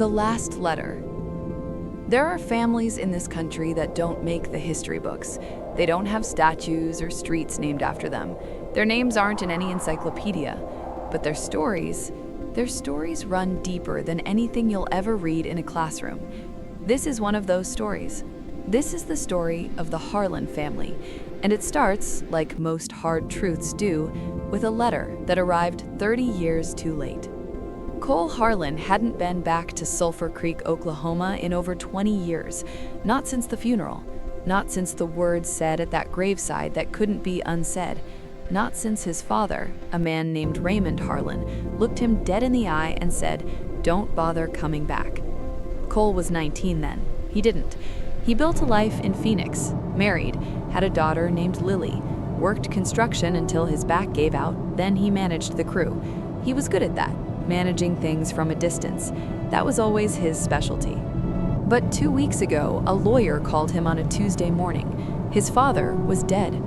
The last letter. There are families in this country that don't make the history books. They don't have statues or streets named after them. Their names aren't in any encyclopedia. But their stories run deeper than anything you'll ever read in a classroom. This is one of those stories. This is the story of the Harlan family, and it starts, like most hard truths do, with a letter that arrived 30 years too late. Cole Harlan hadn't been back to Sulphur Creek, Oklahoma in over 20 years, not since the funeral, not since the words said at that graveside that couldn't be unsaid, not since his father, a man named Raymond Harlan, looked him dead in the eye and said, "Don't bother coming back." Cole was 19 then. He didn't. He built a life in Phoenix, married, had a daughter named Lily, worked construction until his back gave out, then he managed the crew. He was good at that, managing things from a distance. That was always his specialty. But 2 weeks ago, a lawyer called him on a Tuesday morning. His father was dead.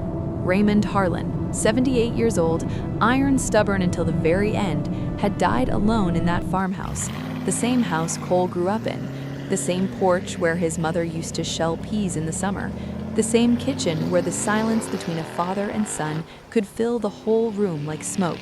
Raymond Harlan, 78 years old, iron stubborn until the very end, had died alone in that farmhouse, the same house Cole grew up in, the same porch where his mother used to shell peas in the summer, the same kitchen where the silence between a father and son could fill the whole room like smoke.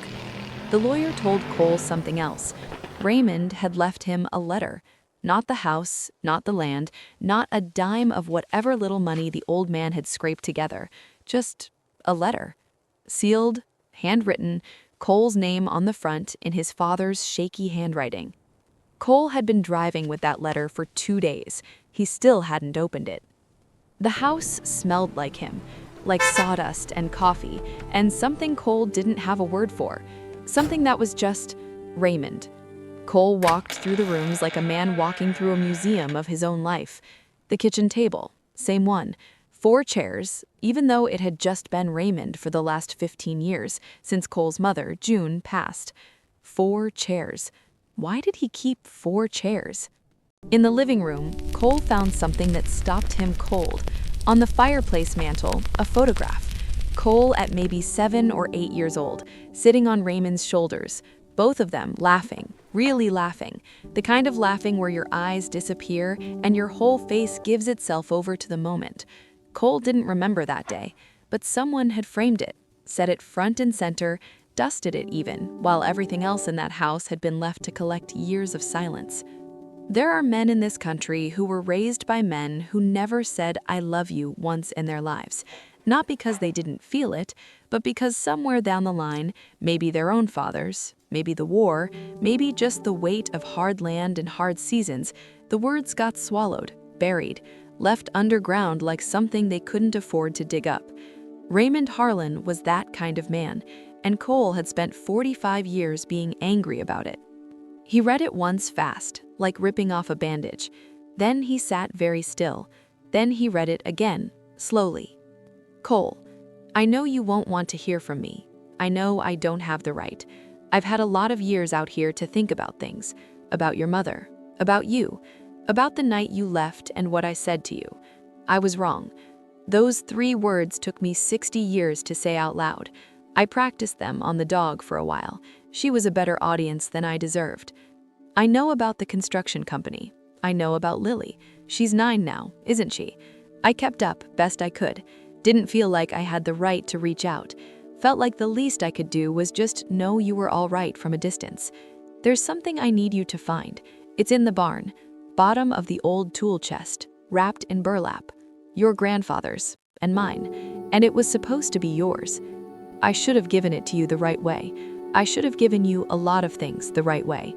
The lawyer told Cole something else. Raymond had left him a letter. Not the house, not the land, not a dime of whatever little money the old man had scraped together. Just a letter. Sealed, handwritten, Cole's name on the front in his father's shaky handwriting. Cole had been driving with that letter for 2 days. He still hadn't opened it. The house smelled like him, like sawdust and coffee, and something Cole didn't have a word for. Something that was just Raymond. Cole walked through the rooms like a man walking through a museum of his own life. The kitchen table, same one. 4 chairs, even though it had just been Raymond for the last 15 years, since Cole's mother, June, passed. 4 chairs. Why did he keep 4 chairs? In the living room, Cole found something that stopped him cold. On the fireplace mantel, a photograph. Cole at maybe 7 or 8 years old, sitting on Raymond's shoulders, both of them laughing, really laughing, the kind of laughing where your eyes disappear and your whole face gives itself over to the moment. Cole didn't remember that day, but someone had framed it, set it front and center, dusted it even, while everything else in that house had been left to collect years of silence. There are men in this country who were raised by men who never said "I love you" once in their lives. Not because they didn't feel it, but because somewhere down the line, maybe their own fathers, maybe the war, maybe just the weight of hard land and hard seasons, the words got swallowed, buried, left underground like something they couldn't afford to dig up. Raymond Harlan was that kind of man, and Cole had spent 45 years being angry about it. He read it once fast, like ripping off a bandage. Then he sat very still. Then he read it again, slowly. Cole, I know you won't want to hear from me. I know I don't have the right. I've had a lot of years out here to think about things. About your mother. About you. About the night you left and what I said to you. I was wrong. Those 3 words took me 60 years to say out loud. I practiced them on the dog for a while. She was a better audience than I deserved. I know about the construction company. I know about Lily. She's 9 now, isn't she? I kept up best I could. Didn't feel like I had the right to reach out. Felt like the least I could do was just know you were all right from a distance. There's something I need you to find. It's in the barn, bottom of the old tool chest, wrapped in burlap. Your grandfather's and mine, and it was supposed to be yours. I should have given it to you the right way. I should have given you a lot of things the right way.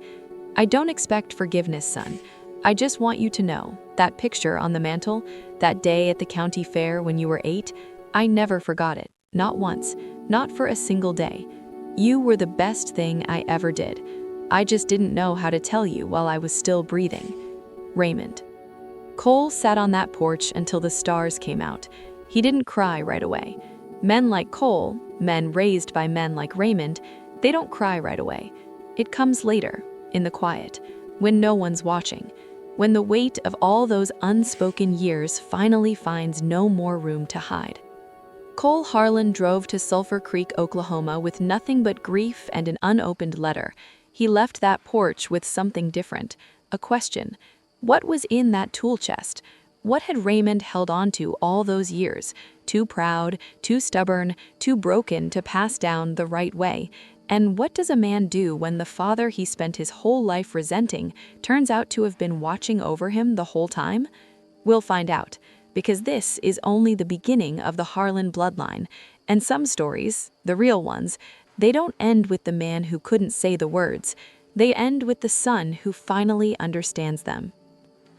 I don't expect forgiveness, son. I just want you to know, that picture on the mantle, that day at the county fair when you were 8, I never forgot it, not once, not for a single day. You were the best thing I ever did. I just didn't know how to tell you while I was still breathing. Raymond. Cole sat on that porch until the stars came out. He didn't cry right away. Men like Cole, men raised by men like Raymond, they don't cry right away. It comes later, in the quiet, when no one's watching, when the weight of all those unspoken years finally finds no more room to hide. Cole Harlan drove to Sulphur Creek, Oklahoma with nothing but grief and an unopened letter. He left that porch with something different, a question. What was in that tool chest? What had Raymond held on to all those years? Too proud, too stubborn, too broken to pass down the right way? And what does a man do when the father he spent his whole life resenting turns out to have been watching over him the whole time? We'll find out, because this is only the beginning of the Harlan bloodline, and some stories, the real ones, they don't end with the man who couldn't say the words. They end with the son who finally understands them.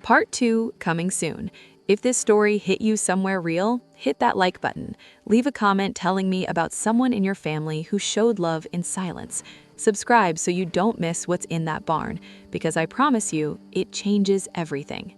Part 2 coming soon. If this story hit you somewhere real, hit that like button. Leave a comment telling me about someone in your family who showed love in silence. Subscribe so you don't miss what's in that barn, because I promise you, it changes everything.